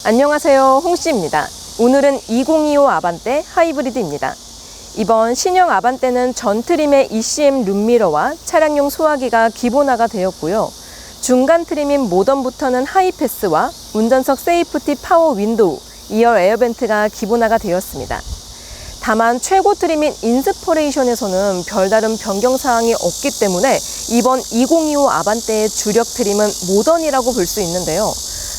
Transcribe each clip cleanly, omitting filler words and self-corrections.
안녕하세요, 홍씨입니다. 오늘은 2025 아반떼 하이브리드입니다. 이번 신형 아반떼는 전 트림의 ECM 룸미러와 차량용 소화기가 기본화가 되었고요. 중간 트림인 모던부터는 하이패스와 운전석 세이프티 파워 윈도우, 2열 에어벤트가 기본화가 되었습니다. 다만 최고 트림인 인스퍼레이션에서는 별다른 변경사항이 없기 때문에 이번 2025 아반떼의 주력 트림은 모던이라고 볼 수 있는데요.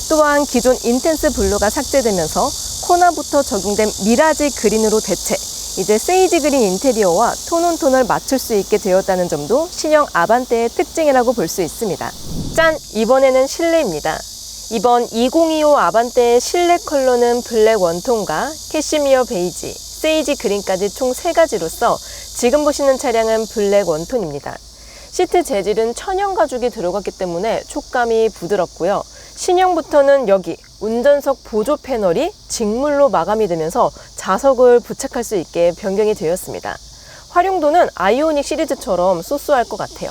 또한 기존 인텐스 블루가 삭제되면서 코나부터 적용된 미라지 그린으로 대체, 이제 세이지 그린 인테리어와 톤온톤을 맞출 수 있게 되었다는 점도 신형 아반떼의 특징이라고 볼 수 있습니다. 짠! 이번에는 실내입니다. 이번 2025 아반떼의 실내 컬러는 블랙 원톤과 캐시미어 베이지, 세이지 그린까지 총 3가지로서 지금 보시는 차량은 블랙 원톤입니다. 시트 재질은 천연 가죽이 들어갔기 때문에 촉감이 부드럽고요. 신형부터는 여기 운전석 보조 패널이 직물로 마감이 되면서 자석을 부착할 수 있게 변경이 되었습니다. 활용도는 아이오닉 시리즈처럼 쏘쏘할 것 같아요.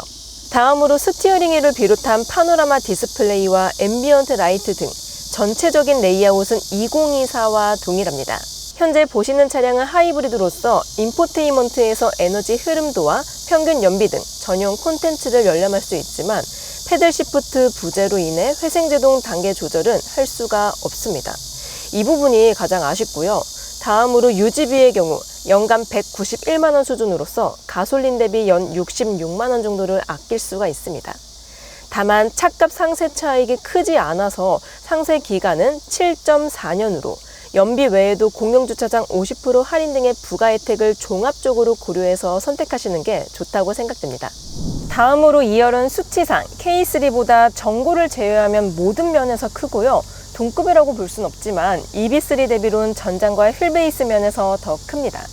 다음으로 스티어링 휠을 비롯한 파노라마 디스플레이와 앰비언트 라이트 등 전체적인 레이아웃은 2024와 동일합니다. 현재 보시는 차량은 하이브리드로서 인포테인먼트에서 에너지 흐름도와 평균 연비 등 전용 콘텐츠를 열람할 수 있지만 패들 시프트 부재로 인해 회생제동 단계 조절은 할 수가 없습니다. 이 부분이 가장 아쉽고요. 다음으로 유지비의 경우 연간 191만원 수준으로서 가솔린 대비 연 66만원 정도를 아낄 수가 있습니다. 다만 차값 상세 차익이 크지 않아서 상세 기간은 7.4년으로 연비 외에도 공영주차장 50% 할인 등의 부가 혜택을 종합적으로 고려해서 선택하시는 게 좋다고 생각됩니다. 다음으로 2열은 수치상 K3보다 전고를 제외하면 모든 면에서 크고요. 동급이라고 볼 순 없지만 EB3 대비로는 전장과 휠베이스 면에서 더 큽니다.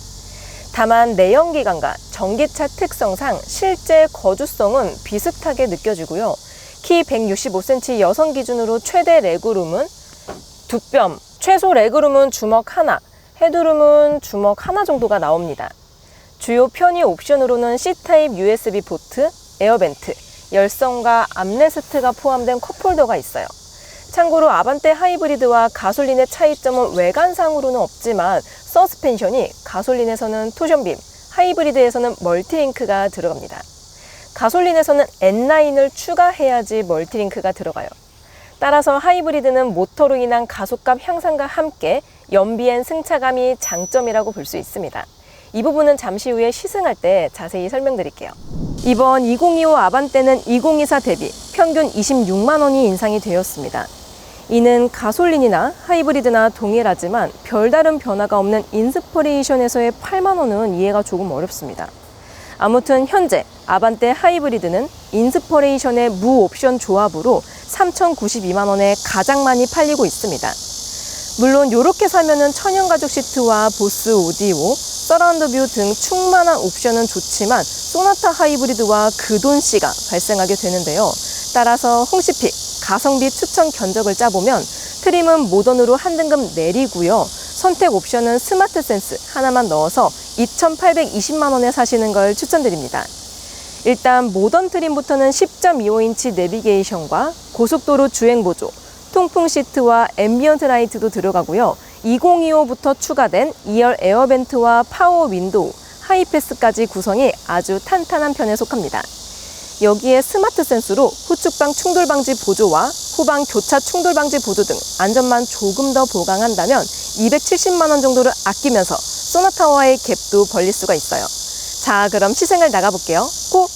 다만 내연기관과 전기차 특성상 실제 거주성은 비슷하게 느껴지고요. 키 165cm 여성 기준으로 최대 레그룸은 2뼘, 최소 레그룸은 주먹 하나, 헤드룸은 주먹 하나 정도가 나옵니다. 주요 편의 옵션으로는 C타입 USB 포트, 에어벤트, 열선과 암레스트가 포함된 컵홀더가 있어요. 참고로 아반떼 하이브리드와 가솔린의 차이점은 외관상으로는 없지만 서스펜션이 가솔린에서는 토션빔, 하이브리드에서는 멀티링크가 들어갑니다. 가솔린에서는 N9을 추가해야지 멀티링크가 들어가요. 따라서 하이브리드는 모터로 인한 가속감 향상과 함께 연비엔 승차감이 장점이라고 볼 수 있습니다. 이 부분은 잠시 후에 시승할 때 자세히 설명드릴게요. 이번 2025 아반떼는 2024 대비 평균 26만원이 인상이 되었습니다. 이는 가솔린이나 하이브리드나 동일하지만 별다른 변화가 없는 인스퍼레이션에서의 8만원은 이해가 조금 어렵습니다. 아무튼 현재 아반떼 하이브리드는 인스퍼레이션의 무옵션 조합으로 3,092만원에 가장 많이 팔리고 있습니다. 물론 이렇게 사면은 천연가죽 시트와 보스 오디오, 서라운드 뷰 등 충만한 옵션은 좋지만 소나타 하이브리드와 그 돈씨가 발생하게 되는데요. 따라서 홍시픽 가성비 추천 견적을 짜보면 트림은 모던으로 한 등급 내리고요. 선택 옵션은 스마트 센스 하나만 넣어서 2,820만원에 사시는 걸 추천드립니다. 일단 모던 트림부터는 10.25인치 내비게이션과 고속도로 주행 보조, 통풍 시트와 앰비언트 라이트도 들어가고요. 2025부터 추가된 2열 에어벤트와 파워 윈도우, 하이패스까지 구성이 아주 탄탄한 편에 속합니다. 여기에 스마트 센스로 후측방 충돌 방지 보조와 후방 교차 충돌 방지 보조 등 안전만 조금 더 보강한다면 270만원 정도를 아끼면서 소나타와의 갭도 벌릴 수가 있어요. 자, 그럼 시승을 나가볼게요. 고!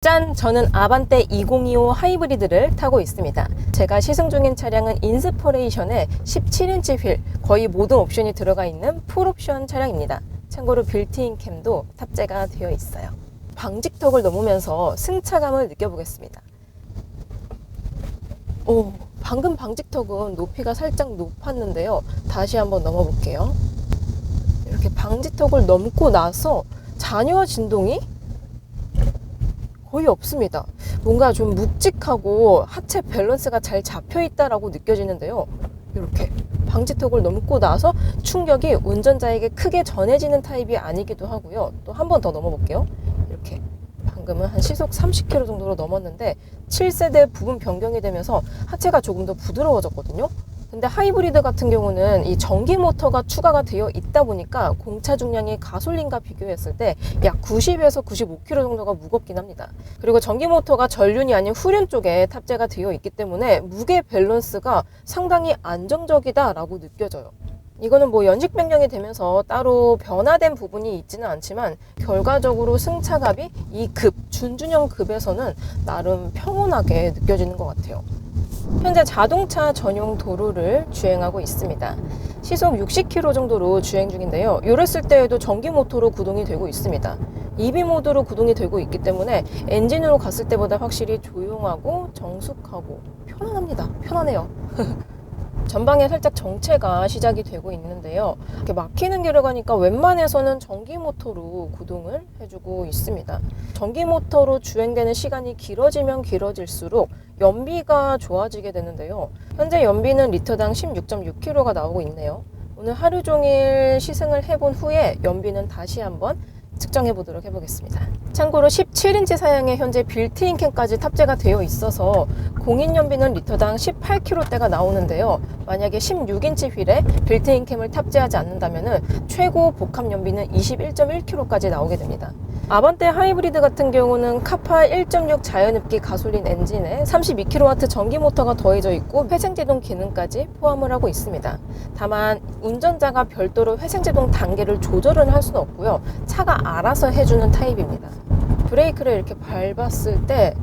짠! 저는 아반떼 2025 하이브리드를 타고 있습니다. 제가 시승 중인 차량은 인스퍼레이션에 17인치 휠, 거의 모든 옵션이 들어가 있는 풀옵션 차량입니다. 참고로 빌트인 캠도 탑재가 되어 있어요. 방직턱을 넘으면서 승차감을 느껴보겠습니다. 방금 방직턱은 높이가 살짝 높았는데요. 다시 한번 넘어볼게요. 이렇게 방직턱을 넘고 나서 잔여와 진동이 거의 없습니다. 뭔가 좀 묵직하고 하체 밸런스가 잘 잡혀 있다라고 느껴지는데요. 이렇게 방지턱을 넘고 나서 충격이 운전자에게 크게 전해지는 타입이 아니기도 하고요. 또 한 번 더 넘어볼게요. 이렇게 방금 방금은 한 시속 30km 정도로 넘었는데 7세대 부분 변경이 되면서 하체가 조금 더 부드러워졌거든요. 근데 하이브리드 같은 경우는 이 전기 모터가 추가가 되어 있다 보니까 공차 중량이 가솔린과 비교했을 때 약 90에서 95kg 정도가 무겁긴 합니다. 그리고 전기 모터가 전륜이 아닌 후륜 쪽에 탑재가 되어 있기 때문에 무게 밸런스가 상당히 안정적이다라고 느껴져요. 이거는 뭐 연식 변경이 되면서 따로 변화된 부분이 있지는 않지만 결과적으로 승차감이 이 급, 준준형 급에서는 나름 평온하게 느껴지는 것 같아요. 현재 자동차 전용 도로를 주행하고 있습니다. 시속 60km 정도로 주행 중인데요. 이랬을 때에도 전기 모터로 구동이 되고 있습니다. EV 모드로 구동이 되고 있기 때문에 엔진으로 갔을 때보다 확실히 조용하고 정숙하고 편안합니다. 편안해요. 전방에 살짝 정체가 시작이 되고 있는데요. 이렇게 막히는 길을 가니까 웬만해서는 전기 모터로 구동을 해주고 있습니다. 전기 모터로 주행되는 시간이 길어지면 길어질수록 연비가 좋아지게 되는데요. 현재 연비는 리터당 16.6km가 나오고 있네요. 오늘 하루 종일 시승을 해본 후에 연비는 다시 한번 측정해 보도록 해보겠습니다. 참고로 17인치 사양에 현재 빌트인 캠까지 탑재가 되어 있어서 공인 연비는 리터당 18km대가 나오는데요. 만약에 16인치 휠에 빌트인 캠을 탑재하지 않는다면 최고 복합 연비는 21.1km까지 나오게 됩니다. 아반떼 하이브리드 같은 경우는 카파 1.6 자연흡기 가솔린 엔진에 32kW 전기 모터가 더해져 있고 회생제동 기능까지 포함을 하고 있습니다. 다만 운전자가 별도로 회생제동 단계를 조절은 할 수는 없고요. 차가 알아서 해주는 타입입니다. 브레이크를 이렇게 밟았을 때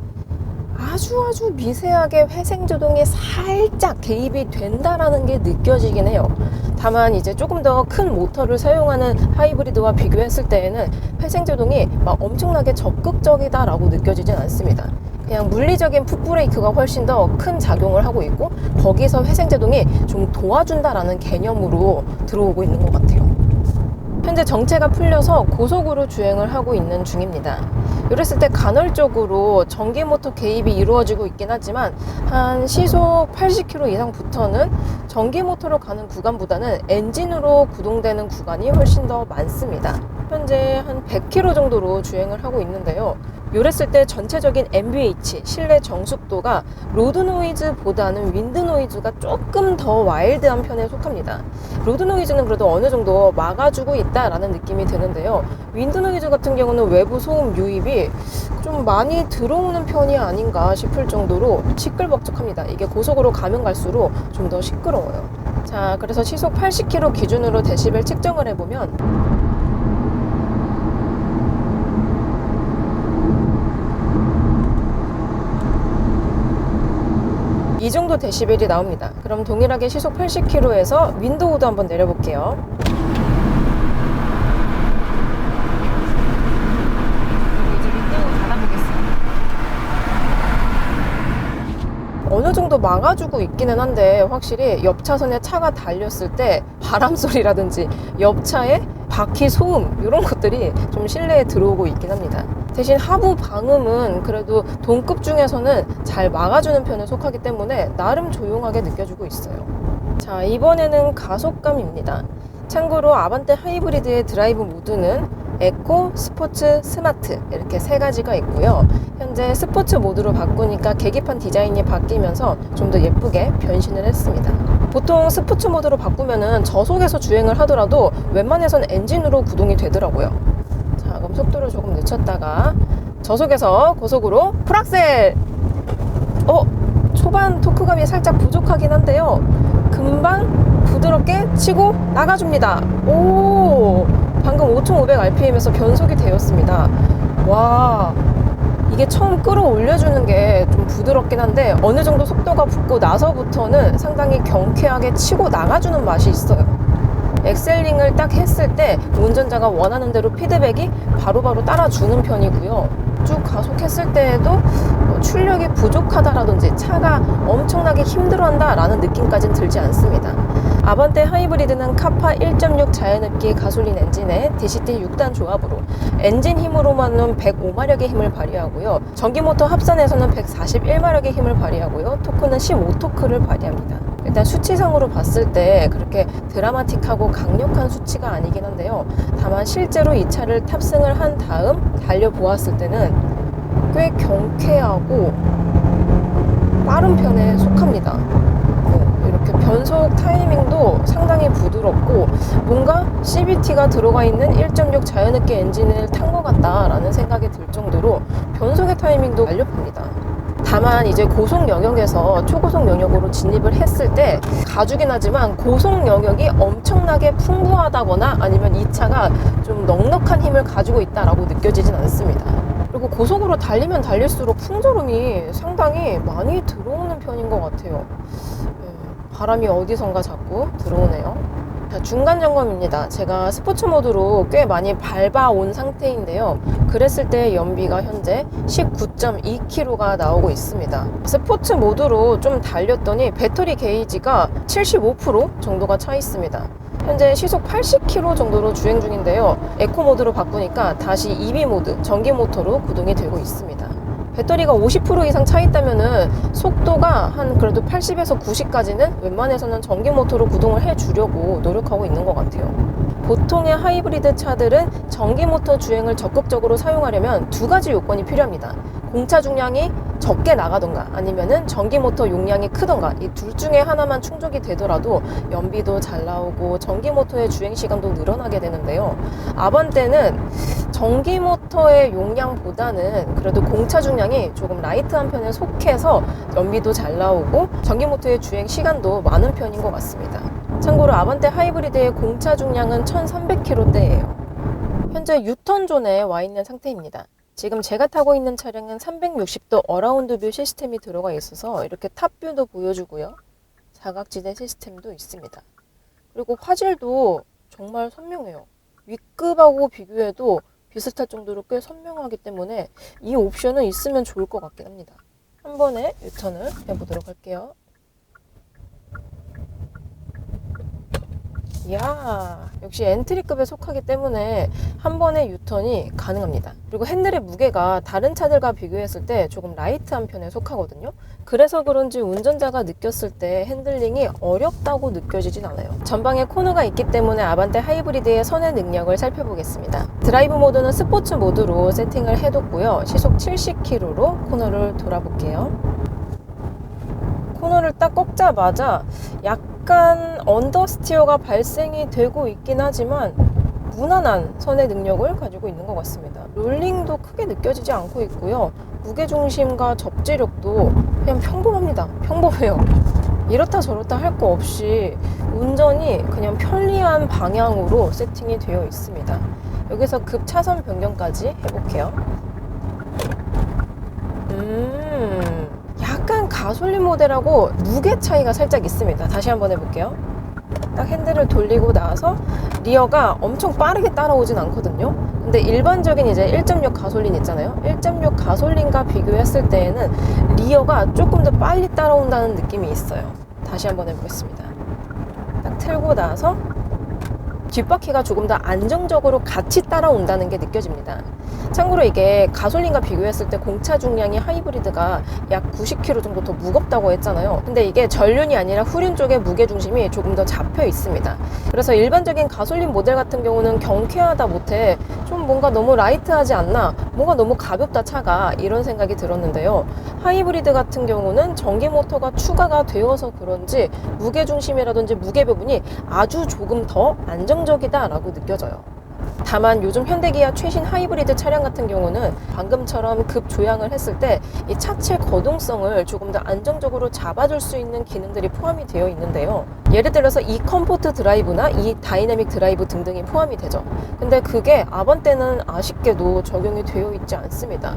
아주 미세하게 회생제동에 살짝 개입이 된다라는 게 느껴지긴 해요. 다만 이제 조금 더 큰 모터를 사용하는 하이브리드와 비교했을 때에는 회생제동이 막 엄청나게 적극적이다라고 느껴지진 않습니다. 그냥 물리적인 풋브레이크가 훨씬 더 큰 작용을 하고 있고 거기서 회생제동이 좀 도와준다라는 개념으로 들어오고 있는 것 같아요. 현재 정체가 풀려서 고속으로 주행을 하고 있는 중입니다. 이랬을 때 간헐적으로 전기 모터 개입이 이루어지고 있긴 하지만 한 시속 80km 이상부터는 전기 모터로 가는 구간보다는 엔진으로 구동되는 구간이 훨씬 더 많습니다. 현재 한 100km 정도로 주행을 하고 있는데요. 이랬을 때 전체적인 NVH, 실내 정숙도가 로드 노이즈보다는 윈드 노이즈가 조금 더 와일드한 편에 속합니다. 로드 노이즈는 그래도 어느 정도 막아주고 있다라는 느낌이 드는데요. 윈드 노이즈 같은 경우는 외부 소음 유입이 좀 많이 들어오는 편이 아닌가 싶을 정도로 시끌벅적합니다. 이게 고속으로 가면 갈수록 좀 더 시끄러워요. 자, 그래서 시속 80km 기준으로 데시벨 측정을 해보면 이 정도 데시벨이 나옵니다. 그럼 동일하게 시속 80km에서 윈도우도 한번 내려볼게요. 이제 윈도우 닫아보겠습니다. 어느 정도 막아주고 있기는 한데 확실히 옆 차선에 차가 달렸을 때 바람 소리라든지 옆 차의 바퀴 소음 이런 것들이 좀 실내에 들어오고 있긴 합니다. 대신 하부 방음은 그래도 동급 중에서는 잘 막아주는 편에 속하기 때문에 나름 조용하게 느껴지고 있어요. 자, 이번에는 가속감입니다. 참고로 아반떼 하이브리드의 드라이브 모드는 에코, 스포츠, 스마트 이렇게 세 가지가 있고요. 현재 스포츠 모드로 바꾸니까 계기판 디자인이 바뀌면서 좀 더 예쁘게 변신을 했습니다. 보통 스포츠 모드로 바꾸면은 저속에서 주행을 하더라도 웬만해선 엔진으로 구동이 되더라고요. 자, 그럼 속도를 조금 늦췄다가 저속에서 고속으로 풀악셀! 초반 토크감이 살짝 부족하긴 한데요. 금방 부드럽게 치고 나가줍니다. 오! 방금 5500rpm에서 변속이 되었습니다. 와, 이게 처음 끌어올려주는 게 좀 부드럽긴 한데 어느 정도 속도가 붙고 나서부터는 상당히 경쾌하게 치고 나가주는 맛이 있어요. 엑셀링을 딱 했을 때 운전자가 원하는 대로 피드백이 바로바로 따라주는 편이고요. 쭉 가속했을 때에도 출력이 부족하다라든지 차가 엄청나게 힘들어한다 라는 느낌까지는 들지 않습니다. 아반떼 하이브리드는 카파 1.6 자연흡기 가솔린 엔진에 DCT 6단 조합으로 엔진 힘으로만은 105마력의 힘을 발휘하고요. 전기모터 합산에서는 141마력의 힘을 발휘하고요. 토크는 15토크를 발휘합니다. 일단 수치상으로 봤을 때 그렇게 드라마틱하고 강력한 수치가 아니긴 한데요. 다만 실제로 이 차를 탑승을 한 다음 달려보았을 때는 꽤 경쾌하고 빠른 편에 속합니다. 이렇게 변속 타이밍도 상당히 부드럽고 뭔가 CVT가 들어가 있는 1.6 자연흡기 엔진을 탄 것 같다라는 생각이 들 정도로 변속의 타이밍도 완벽합니다. 다만 이제 고속 영역에서 초고속 영역으로 진입을 했을 때 가죽이긴 하지만 고속 영역이 엄청나게 풍부하다거나 아니면 이 차가 좀 넉넉한 힘을 가지고 있다라고 느껴지진 않습니다. 그리고 고속으로 달리면 달릴수록 풍조름이 상당히 많이 들어오는 편인 것 같아요. 바람이 어디선가 자꾸 들어오네요. 자, 중간 점검입니다. 제가 스포츠 모드로 꽤 많이 밟아온 상태인데요. 그랬을 때 연비가 현재 19.2km가 나오고 있습니다. 스포츠 모드로 좀 달렸더니 배터리 게이지가 75% 정도가 차 있습니다. 현재 시속 80km 정도로 주행 중인데요. 에코 모드로 바꾸니까 다시 EV 모드, 전기 모터로 구동이 되고 있습니다. 배터리가 50% 이상 차 있다면은 속도가 한 그래도 80에서 90까지는 웬만해서는 전기 모터로 구동을 해주려고 노력하고 있는 것 같아요. 보통의 하이브리드 차들은 전기 모터 주행을 적극적으로 사용하려면 두 가지 요건이 필요합니다. 공차 중량이 적게 나가던가 아니면은 전기 모터 용량이 크던가 이 둘 중에 하나만 충족이 되더라도 연비도 잘 나오고 전기 모터의 주행 시간도 늘어나게 되는데요. 아반떼는 전기 모터의 용량보다는 그래도 공차 중량이 조금 라이트한 편에 속해서 연비도 잘 나오고 전기 모터의 주행 시간도 많은 편인 것 같습니다. 참고로 아반떼 하이브리드의 공차 중량은 1300km대예요. 현재 유턴 존에 와 있는 상태입니다. 지금 제가 타고 있는 차량은 360도 어라운드 뷰 시스템이 들어가 있어서 이렇게 탑뷰도 보여주고요. 사각지대 시스템도 있습니다. 그리고 화질도 정말 선명해요. 윗급하고 비교해도 비슷할 정도로 꽤 선명하기 때문에 이 옵션은 있으면 좋을 것 같긴 합니다. 한 번에 유턴을 해보도록 할게요. 이야, 역시 엔트리급에 속하기 때문에 한 번의 유턴이 가능합니다. 그리고 핸들의 무게가 다른 차들과 비교했을 때 조금 라이트한 편에 속하거든요. 그래서 그런지 운전자가 느꼈을 때 핸들링이 어렵다고 느껴지진 않아요. 전방에 코너가 있기 때문에 아반떼 하이브리드의 선의 능력을 살펴보겠습니다. 드라이브 모드는 스포츠 모드로 세팅을 해뒀고요. 시속 70km로 코너를 돌아볼게요. 코너를 딱 꺾자마자 약간 언더스티어가 발생이 되고 있긴 하지만 무난한 선의 능력을 가지고 있는 것 같습니다. 롤링도 크게 느껴지지 않고 있고요. 무게중심과 접지력도 그냥 평범합니다. 평범해요. 이렇다 저렇다 할 거 없이 운전이 그냥 편리한 방향으로 세팅이 되어 있습니다. 여기서 급 차선 변경까지 해볼게요. 약간 가솔린 모델하고 무게 차이가 살짝 있습니다. 다시 한번 해볼게요. 딱 핸들을 돌리고 나서 리어가 엄청 빠르게 따라오진 않거든요. 근데 일반적인 이제 1.6 가솔린 있잖아요. 1.6 가솔린과 비교했을 때에는 리어가 조금 더 빨리 따라온다는 느낌이 있어요. 다시 한번 해보겠습니다. 딱 틀고 나서 뒷바퀴가 조금 더 안정적으로 같이 따라온다는 게 느껴집니다. 참고로 이게 가솔린과 비교했을 때 공차 중량이 하이브리드가 약 90kg 정도 더 무겁다고 했잖아요. 근데 이게 전륜이 아니라 후륜 쪽에 무게중심이 조금 더 잡혀 있습니다. 그래서 일반적인 가솔린 모델 같은 경우는 경쾌하다 못해 좀 뭔가 너무 라이트하지 않나, 뭔가 너무 가볍다 차가, 이런 생각이 들었는데요. 하이브리드 같은 경우는 전기 모터가 추가가 되어서 그런지 무게중심이라든지 무게 부분이 아주 조금 더 안정적이다 라고 느껴져요. 다만 요즘 현대기아 최신 하이브리드 차량 같은 경우는 방금처럼 급 조향을 했을 때 이 차체 거동성을 조금 더 안정적으로 잡아줄 수 있는 기능들이 포함이 되어 있는데요. 예를 들어서 이 컴포트 드라이브나 이 다이내믹 드라이브 등등이 포함이 되죠. 근데 그게 아반떼는 아쉽게도 적용이 되어 있지 않습니다.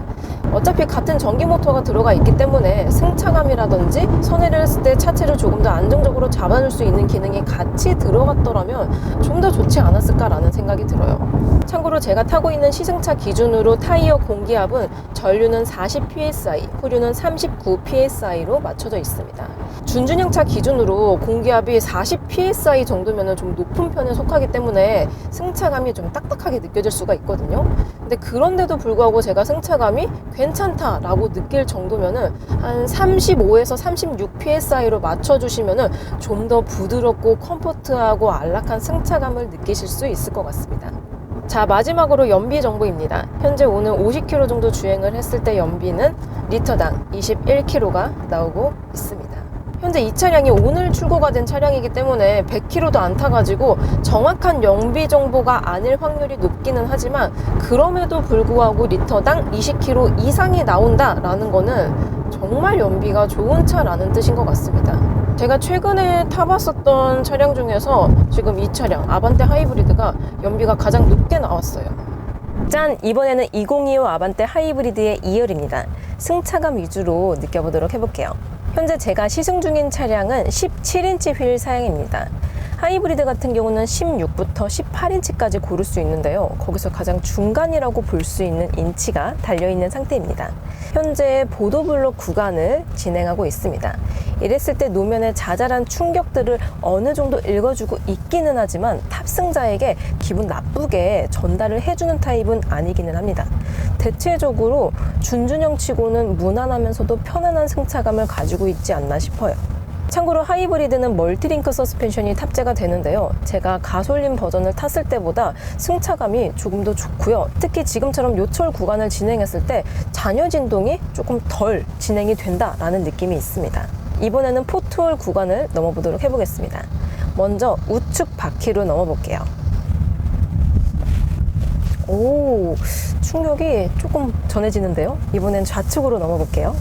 어차피 같은 전기 모터가 들어가 있기 때문에 승차감이라든지 선회를 했을 때 차체를 조금 더 안정적으로 잡아줄 수 있는 기능이 같이 들어갔더라면 좀 더 좋지 않았을까라는 생각이 들어요. 참고로 제가 타고 있는 시승차 기준으로 타이어 공기압은 전류는 40psi, 후륜은 39psi로 맞춰져 있습니다. 준준형차 기준으로 공기압이 40psi 정도면 좀 높은 편에 속하기 때문에 승차감이 좀 딱딱하게 느껴질 수가 있거든요. 근데 그런데도 불구하고 제가 승차감이 괜찮다라고 느낄 정도면은 한 35에서 36psi로 맞춰주시면은 좀 더 부드럽고 컴포트하고 안락한 승차감을 느끼실 수 있을 것 같습니다. 자, 마지막으로 연비 정보입니다. 현재 오늘 50km 정도 주행을 했을 때 연비는 리터당 21km가 나오고 있습니다. 현재 이 차량이 오늘 출고가 된 차량이기 때문에 100km도 안 타가지고 정확한 연비 정보가 아닐 확률이 높기는 하지만, 그럼에도 불구하고 리터당 20km 이상이 나온다라는 거는 정말 연비가 좋은 차라는 뜻인 것 같습니다. 제가 최근에 타봤었던 차량 중에서 지금 이 차량 아반떼 하이브리드가 연비가 가장 높게 나왔어요. 짠! 이번에는 2025 아반떼 하이브리드의 2열입니다. 승차감 위주로 느껴보도록 해볼게요. 현재 제가 시승 중인 차량은 17인치 휠 사양입니다. 하이브리드 같은 경우는 16부터 18인치까지 고를 수 있는데요. 거기서 가장 중간이라고 볼 수 있는 인치가 달려있는 상태입니다. 현재 보도블록 구간을 진행하고 있습니다. 이랬을 때 노면의 자잘한 충격들을 어느 정도 읽어주고 있기는 하지만 탑승자에게 기분 나쁘게 전달을 해주는 타입은 아니기는 합니다. 대체적으로 준준형 치고는 무난하면서도 편안한 승차감을 가지고 있지 않나 싶어요. 참고로 하이브리드는 멀티링크 서스펜션이 탑재가 되는데요. 제가 가솔린 버전을 탔을 때보다 승차감이 조금 더 좋고요. 특히 지금처럼 요철 구간을 진행했을 때 잔여 진동이 조금 덜 진행이 된다라는 느낌이 있습니다. 이번에는 포트홀 구간을 넘어보도록 해보겠습니다. 먼저 우측 바퀴로 넘어볼게요. 오, 충격이 조금 전해지는데요. 이번엔 좌측으로 넘어볼게요.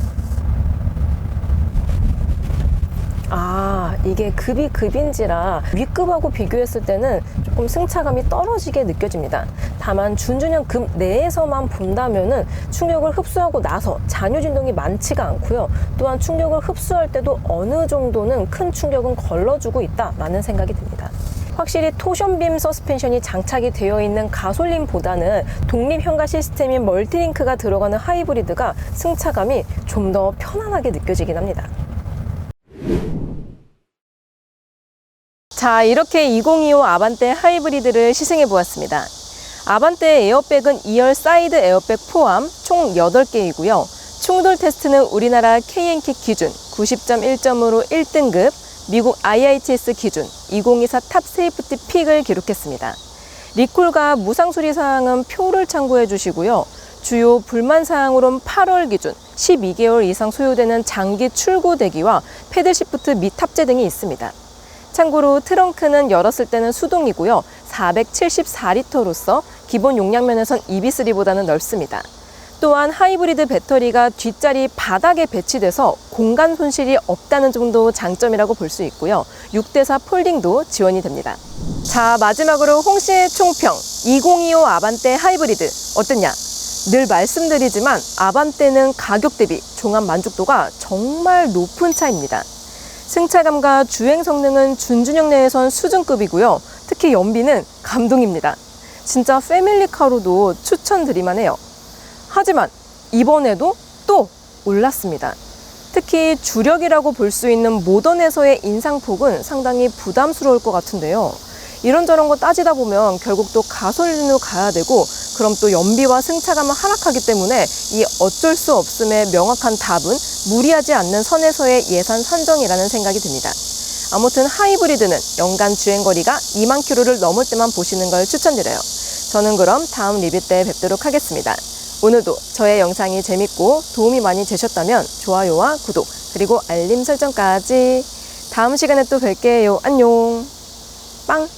이게 급이 급인지라 윗급하고 비교했을 때는 조금 승차감이 떨어지게 느껴집니다. 다만 준준형 급 내에서만 본다면은 충격을 흡수하고 나서 잔여 진동이 많지가 않고요. 또한 충격을 흡수할 때도 어느 정도는 큰 충격은 걸러주고 있다라는 생각이 듭니다. 확실히 토션빔 서스펜션이 장착이 되어 있는 가솔린보다는 독립 현가 시스템인 멀티링크가 들어가는 하이브리드가 승차감이 좀 더 편안하게 느껴지긴 합니다. 자, 이렇게 2025 아반떼 하이브리드를 시승해 보았습니다. 아반떼 에어백은 2열 사이드 에어백 포함 총 8개이고요. 충돌 테스트는 우리나라 KNCAT 기준 90.1점으로 1등급, 미국 IITS 기준 2024 탑 세이프티 픽을 기록했습니다. 리콜과 무상 수리 사항은 표를 참고해 주시고요. 주요 불만 사항으로는 8월 기준 12개월 이상 소요되는 장기 출고 대기와 패들 시프트 및 탑재 등이 있습니다. 참고로 트렁크는 열었을 때는 수동이고요. 474리터로서 기본 용량면에선 EB3보다는 넓습니다. 또한 하이브리드 배터리가 뒷자리 바닥에 배치돼서 공간 손실이 없다는 정도 장점이라고 볼 수 있고요. 6대4 폴딩도 지원이 됩니다. 자, 마지막으로 홍씨의 총평 2025 아반떼 하이브리드 어땠냐? 늘 말씀드리지만 아반떼는 가격 대비 종합 만족도가 정말 높은 차입니다. 승차감과 주행 성능은 준준형 내에선 수준급이고요. 특히 연비는 감동입니다. 진짜 패밀리카로도 추천드릴만 해요. 하지만 이번에도 또 올랐습니다. 특히 주력이라고 볼 수 있는 모던에서의 인상폭은 상당히 부담스러울 것 같은데요. 이런저런 거 따지다 보면 결국 또 가솔린으로 가야 되고, 그럼 또 연비와 승차감은 하락하기 때문에 이 어쩔 수 없음의 명확한 답은 무리하지 않는 선에서의 예산 산정이라는 생각이 듭니다. 아무튼 하이브리드는 연간 주행거리가 2만 킬로를 넘을 때만 보시는 걸 추천드려요. 저는 그럼 다음 리뷰 때 뵙도록 하겠습니다. 오늘도 저의 영상이 재밌고 도움이 많이 되셨다면 좋아요와 구독, 그리고 알림 설정까지. 다음 시간에 또 뵐게요. 안녕. 빵!